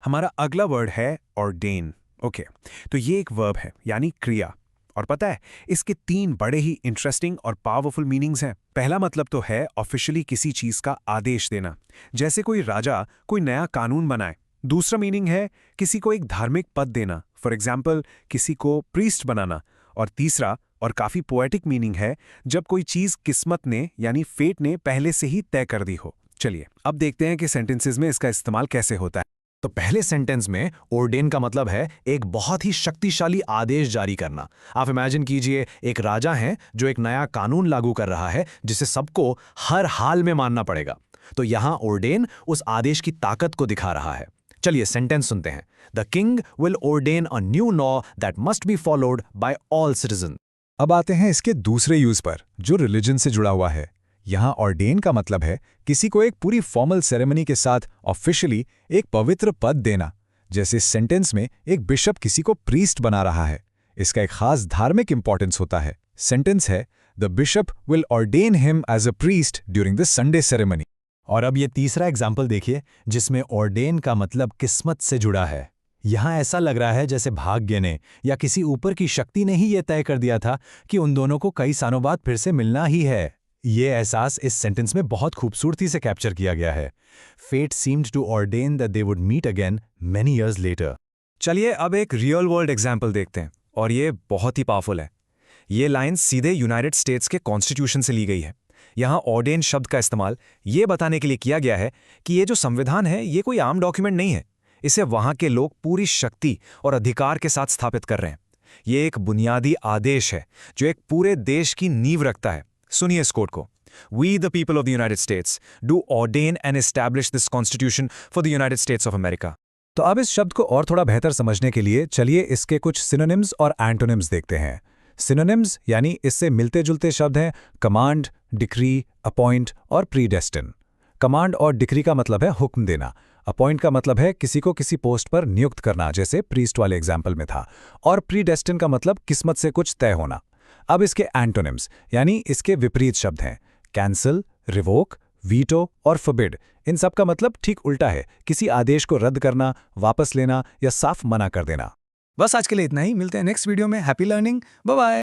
हमारा अगला वर्ड है ऑर्डेन। ओके, तो ये एक वर्ब है यानी क्रिया। और पता है, इसके 3 बड़े ही इंटरेस्टिंग और पावरफुल मीनिंग्स हैं। पहला मतलब तो है ऑफिशियली किसी चीज का आदेश देना, जैसे कोई राजा कोई नया कानून बनाए। दूसरा मीनिंग है किसी को एक धार्मिक पद देना, फॉर एग्जाम्पल किसी को प्रीस्ट बनाना। और तीसरा और काफी पोएटिक मीनिंग है जब कोई चीज किस्मत ने यानी फेट ने पहले से ही तय कर दी हो। चलिए अब देखते हैं कि सेंटेंसेस में इसका इस्तेमाल कैसे होता है। तो पहले सेंटेंस में ऑर्डेन का मतलब है एक बहुत ही शक्तिशाली आदेश जारी करना। आप इमेजिन कीजिए, एक राजा है जो एक नया कानून लागू कर रहा है जिसे सबको हर हाल में मानना पड़ेगा। तो यहां ऑर्डेन उस आदेश की ताकत को दिखा रहा है। चलिए सेंटेंस सुनते हैं। The king will ordained a new law that must be followed by all citizen. अब आते हैं इसके दूसरे यूज पर, जो रिलीजन से जुड़ा हुआ है। यहाँ ऑर्डेन का मतलब है किसी को एक पूरी फॉर्मल सेरेमनी के साथ ऑफिशियली एक पवित्र पद देना। जैसे इस सेंटेंस में एक बिशप किसी को प्रीस्ट बना रहा है। इसका एक खास धार्मिक इंपॉर्टेंस होता है। सेंटेंस है, the bishop will ordain him as a priest during the Sunday ceremony. और अब ये तीसरा एग्जाम्पल देखिए, जिसमें ऑर्डेन का मतलब किस्मत से जुड़ा है। यहाँ ऐसा लग रहा है जैसे भाग्य ने या किसी ऊपर की शक्ति ने ही ये तय कर दिया था कि उन दोनों को कई सालों बाद फिर से मिलना ही है। ये एहसास इस सेंटेंस में बहुत खूबसूरती से कैप्चर किया गया है। Fate seemed to ordain that they would meet again many years later. चलिए अब एक रियल वर्ल्ड एग्जाम्पल देखते हैं, और ये बहुत ही पावरफुल है। ये लाइन सीधे यूनाइटेड स्टेट्स के कॉन्स्टिट्यूशन से ली गई है। यहाँ ऑर्डेन शब्द का इस्तेमाल ये बताने के लिए किया गया है कि ये जो संविधान है ये कोई आम डॉक्यूमेंट नहीं है। इसे वहाँ के लोग पूरी शक्ति और अधिकार के साथ स्थापित कर रहे हैं। ये एक बुनियादी आदेश है जो एक पूरे देश की नींव रखता है। सुनिए इस कोट को, We the people of the United States do ordain and establish this Constitution for the United States of America। तो अब इस शब्द को और थोड़ा बेहतर समझने के लिए चलिए इसके कुछ सिनोनिम्स और एंटोनिम्स देखते हैं। सिनोनिम्स यानी इससे मिलते जुलते शब्द हैं कमांड, डिक्री, अपॉइंट और प्रीडेस्टिन। कमांड और डिक्री का मतलब है हुक्म देना। अपॉइंट का मतलब है किसी को किसी पोस्ट पर नियुक्त करना, जैसे प्रीस्ट वाले एग्जाम्पल में था। और प्रीडेस्टिन का मतलब किस्मत से कुछ तय होना। अब इसके एंटोनिम्स यानी इसके विपरीत शब्द हैं कैंसल, रिवोक, वीटो और फॉरबिड। इन सब का मतलब ठीक उल्टा है, किसी आदेश को रद्द करना, वापस लेना या साफ मना कर देना। बस आज के लिए इतना ही। मिलते हैं नेक्स्ट वीडियो में। Happy learning, bye bye.